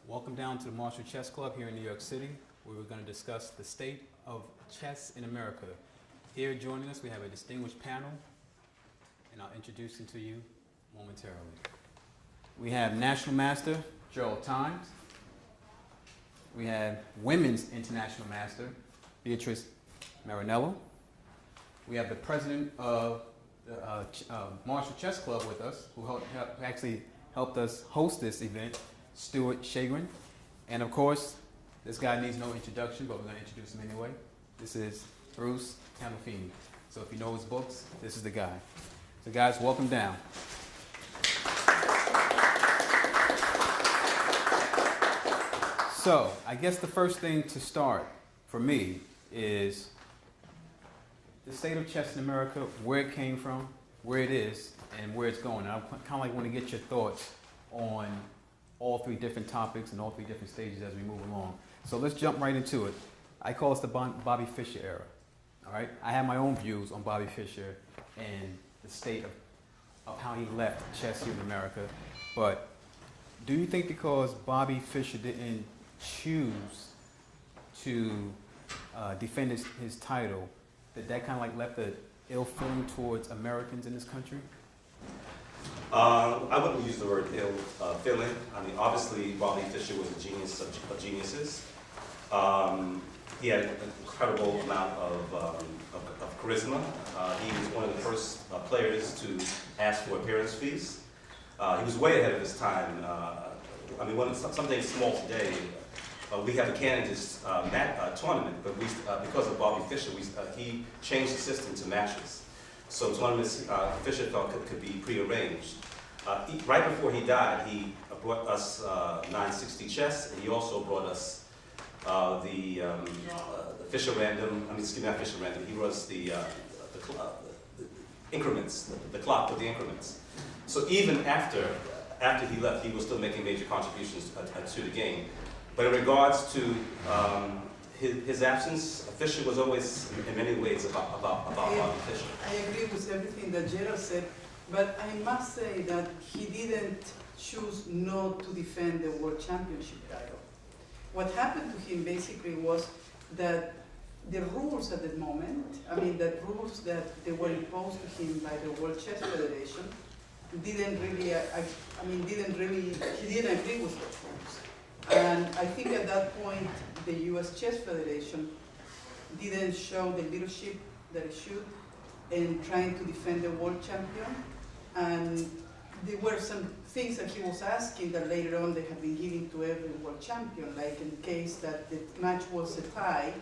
Welcome down to the Marshall Chess Club here in New York City, where we're going to discuss the state of chess in America. Here joining us, we have a distinguished panel, and I'll introduce them to you momentarily. We have National Master Gerald Times. We have Women's International Master Beatrice Marinello. We have the president of the Marshall Chess Club with us, who actually helped us host this event, Stuart Chagrin. And of course, this guy needs no introduction, but we're going to introduce him anyway. This is Bruce Pandolfini. So if you know his books, this is the guy. So guys, welcome down. So I guess the first thing to start for me is the state of chess in America, where it came from, where it is, and where it's going. And I kind of want to get your thoughts on all three different topics and all three different stages as we move along. So let's jump right into it. I call this the Bobby Fischer era. All right? I have my own views on Bobby Fischer and the state of how he left chess here in America. But do you think because Bobby Fischer didn't choose to defend his title, that kind of like left an ill feeling towards Americans in this country? I wouldn't use the word ill feeling. I mean, obviously, Bobby Fischer was a genius of geniuses. He had an incredible amount of charisma. He was one of the first players to ask for appearance fees. He was way ahead of his time. I mean, something small today. We have a candidates tournament, but because of Bobby Fischer, he changed the system to matches. So tournaments, Fischer felt could be prearranged. Right before he died, he brought us 960 chess, and he also brought us the Fischer Random. I mean, excuse me, not Fischer Random. He brought us the increments, the clock with the increments. So even after he left, he was still making major contributions to the game. But in regards to his absence, Fischer was always, in many ways, about Bobby Fischer. I agree with everything that Gerald said, but I must say that he didn't choose not to defend the World Championship title. What happened to him basically was that the rules at the moment, I mean, the rules that they were imposed to him by the World Chess Federation, didn't really, he didn't agree with those rules. And I think at that point, the U.S. Chess Federation didn't show the leadership that it should in trying to defend the world champion. And there were some things that he was asking that later on they have been giving to every world champion, like in case that the match was a tie,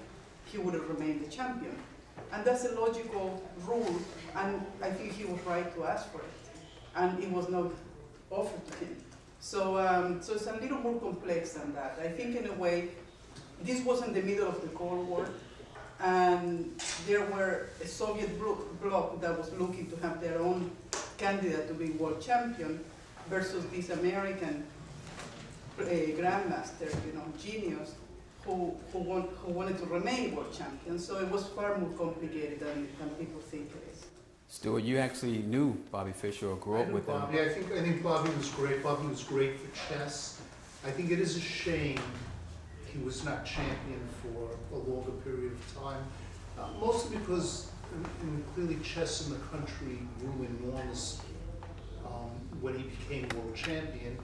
he would have remained the champion. And that's a logical rule, and I think he was right to ask for it. And it was not offered to him. So, so it's a little more complex than that. I think in a way, this was in the middle of the Cold War, and there were a Soviet bloc that was looking to have their own candidate to be world champion versus this American grandmaster, genius, who wanted to remain world champion. So it was far more complicated than people think it is. Stuart, you actually knew Bobby Fischer or grew up with him. Bobby. I think Bobby was great. Bobby was great for chess. I think it is a shame he was not champion for a longer period of time, mostly because clearly chess in the country grew enormously when he became world champion,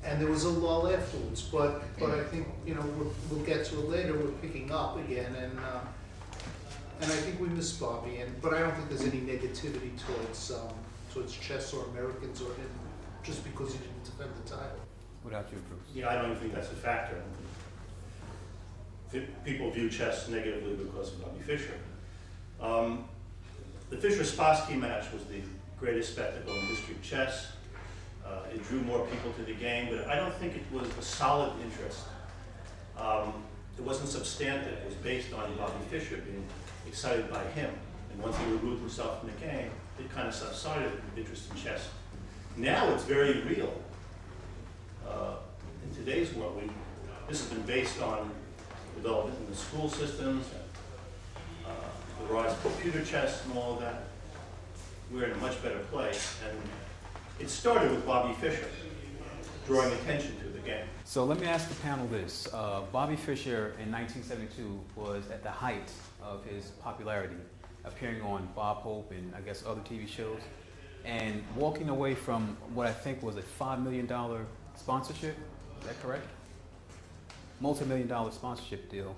and there was a lull afterwards. But I think we'll get to it later. We're picking up again, and I think we miss Bobby. But I don't think there's any negativity towards chess or Americans or him just because he didn't defend the title. Without you, Bruce? Yeah, I don't even think that's a factor. People view chess negatively because of Bobby Fischer. The Fischer-Spassky match was the greatest spectacle in the history of chess. It drew more people to the game, but I don't think it was a solid interest. It wasn't substantive. It was based on Bobby Fischer being excited by him. And once he removed himself from the game, it kind of subsided interest in chess. Now it's very real. In today's world, this has been based on development in the school systems, the rise of computer chess and all of that. We're in a much better place. And it started with Bobby Fischer. drawing attention to the game. So let me ask the panel this. Bobby Fischer in 1972 was at the height of his popularity, appearing on Bob Hope and I guess other TV shows, and walking away from what I think was a $5 million sponsorship. Is that correct? Multi-million-dollar sponsorship deal.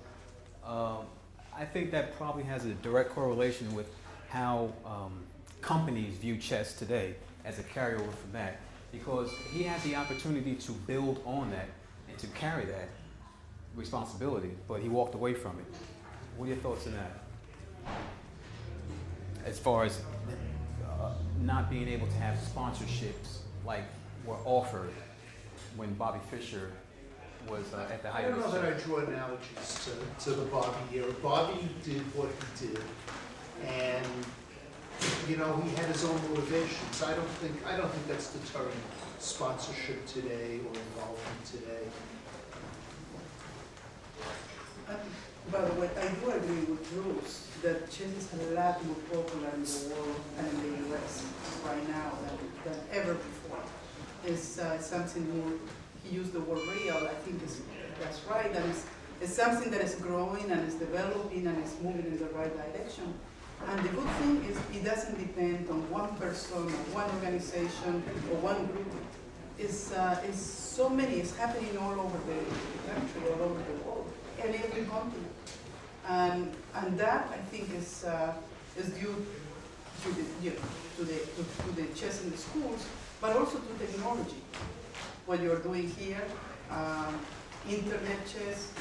I think that probably has a direct correlation with how companies view chess today as a carryover from that, because he had the opportunity to build on that and to carry that responsibility, but he walked away from it. What are your thoughts on that? As far as not being able to have sponsorships like were offered when Bobby Fischer was at the I height of don't his know that I chess. draw analogies to the Bobby era. Bobby did what he did, and you know, he had his own motivations. I don't think that's deterring sponsorship today or involvement today. By the way, I do agree with Bruce that chess is a lot more popular in the world and in the US right now than ever before. It's something more, he used the word real, I think that's right, and it's something that is growing and is developing and is moving in the right direction. And the good thing is it doesn't depend on one person or one organization or one group. It's so many, it's happening all over the country, all over the world, and every continent. And that I think is due to the chess in the schools, but also to technology. What you're doing here, internet chess,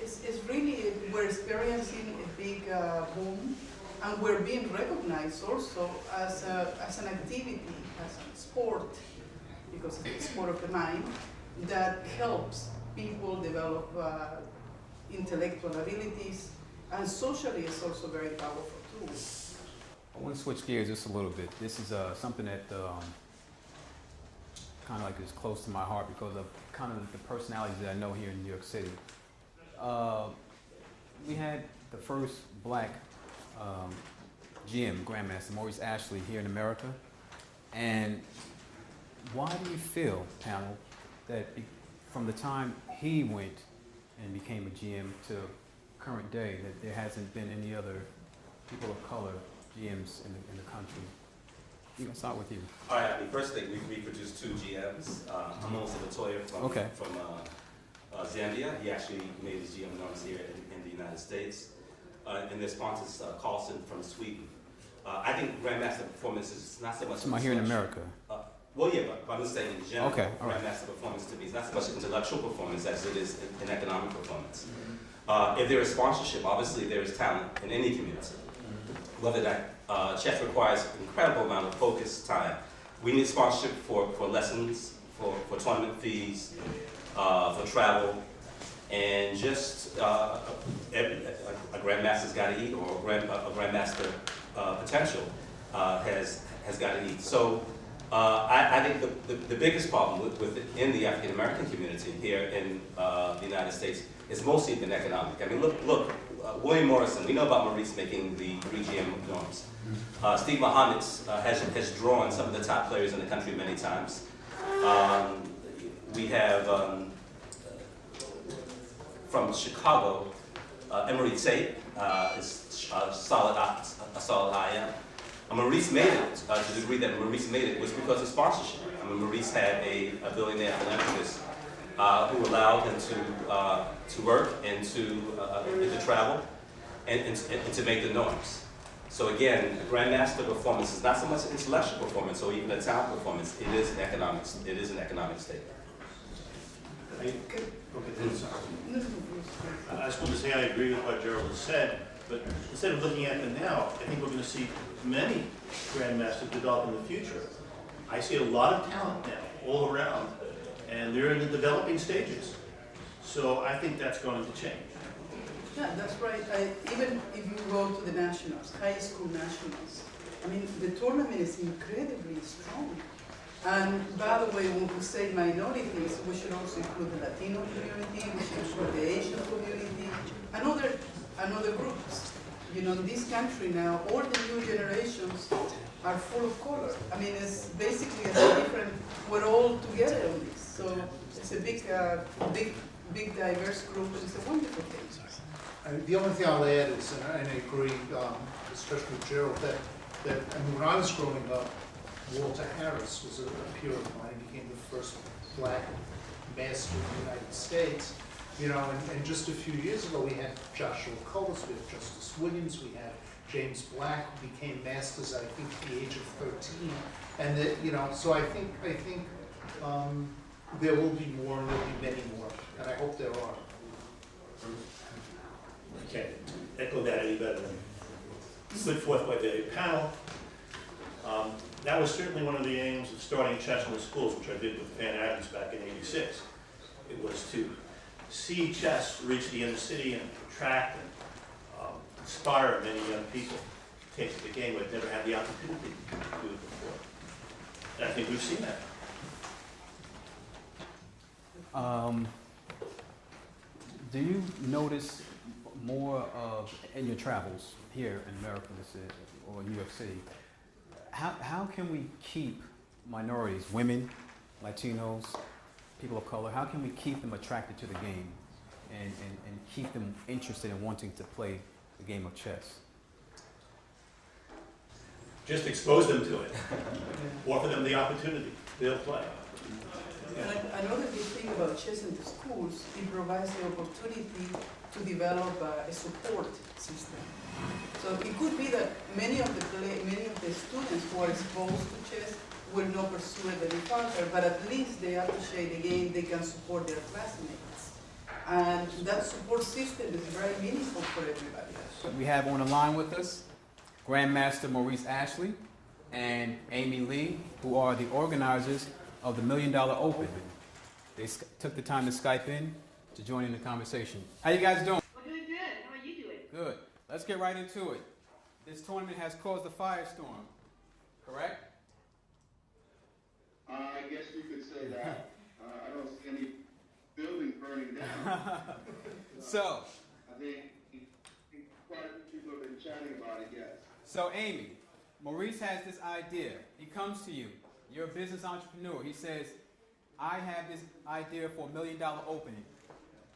is really, we're experiencing a big boom, and we're being recognized also as an activity, as a sport, because it's a sport of the mind, that helps people develop intellectual abilities, and socially it's also very powerful too. I want to switch gears just a little bit. This is something that kind of like is close to my heart because of kind of the personalities that I know here in New York City. We had the first black GM, Grandmaster Maurice Ashley, here in America. And why do you feel, panel, that from the time he went and became a GM to current day, that there hasn't been any other people of color GMs in the country? You can start with you. All right, the first thing, we produced 2 GMs. I'm also Latoya from Zambia. He actually made his GM norms here in the United States. And their sponsors, Carlson from Sweden. I think Grandmaster performance is not so much. Am I here in America? Well, yeah, but I'm just saying in general, Okay, all right. Grandmaster performance to me is not so much intellectual performance as it is an economic performance. If there is sponsorship, obviously there is talent in any community. Whether that chess requires an incredible amount of focus, time. We need sponsorship for lessons, for tournament fees, for travel, and just a grandmaster's got to eat, or a grandmaster potential has got to eat. So I think the biggest problem within the African American community here in the United States is mostly been economic. I mean, look, William Morrison. We know about Maurice making the 3 GM norms. Steve Muhammad has drawn some of the top players in the country many times. We have from Chicago, Emory Tate is a solid IM. Maurice made it, to the degree that Maurice made it was because of sponsorship. I mean, Maurice had a billionaire philanthropist who allowed him to work and to travel and to make the norms. So again, the Grandmaster performance is not so much an intellectual performance or even a talent performance. It is an economic statement. I just want to say I agree with what Gerald has said, but instead of looking at them now, I think we're going to see many grandmasters develop in the future. I see a lot of talent now, all around, and they're in the developing stages. So I think that's going to change. Yeah, that's right. Even if you go to the nationals, high school nationals, I mean, the tournament is incredibly strong. And by the way, when we say minorities, we should also include the Latino community, we should include the Asian community, and other groups. You know, in this country now, all the new generations are full of color. I mean, it's basically a different, we're all together on this. So it's a big diverse group, and it's a wonderful thing. The only thing I'll add is, and I agree, especially with Gerald, that I mean, when I was growing up, Walter Harris was a peer of mine. He became the first black master in the United States. You know, and just a few years ago, we had Joshua Cullis, we had Justice Williams, we had James Black, who became masters, I think, at the age of 13. And that, you know, so I think there will be more, and there will be many more, and I hope there are. I can't echo that any better than put forth by the panel. That was certainly one of the aims of starting chess in the schools, which I did with Van Adams back in '86. It was to see chess reach the inner city and attract and inspire many young people to take to the game who had never had the opportunity to do it before. And I think we've seen that. Do you notice more of, in your travels here in America or New York City, how can we keep minorities, women, Latinos, people of color, how can we keep them attracted to the game and keep them interested in wanting to play the game of chess? Just expose them to it. Offer them the opportunity. They'll play. And another big thing about chess in the schools, it provides the opportunity to develop a support system. So it could be that many of the students who are exposed to chess will not pursue it any further, but at least they appreciate the game, they can support their classmates. And that support system is very meaningful for everybody. We have on the line with us Grandmaster Maurice Ashley and Amy Lee, who are the organizers of the $1 Million Open. They took the time to Skype in to join in the conversation. How you guys doing? We're doing good. How are you doing? Good. Let's get right into it. This tournament has caused a firestorm, correct? I guess you could say that. I don't see any buildings burning down. So, I think quite a few people have been chatting about it, yes. So Amy, Maurice has this idea. He comes to you. You're a business entrepreneur. He says, I have this idea for $1 Million Open,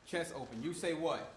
chess open. You say what?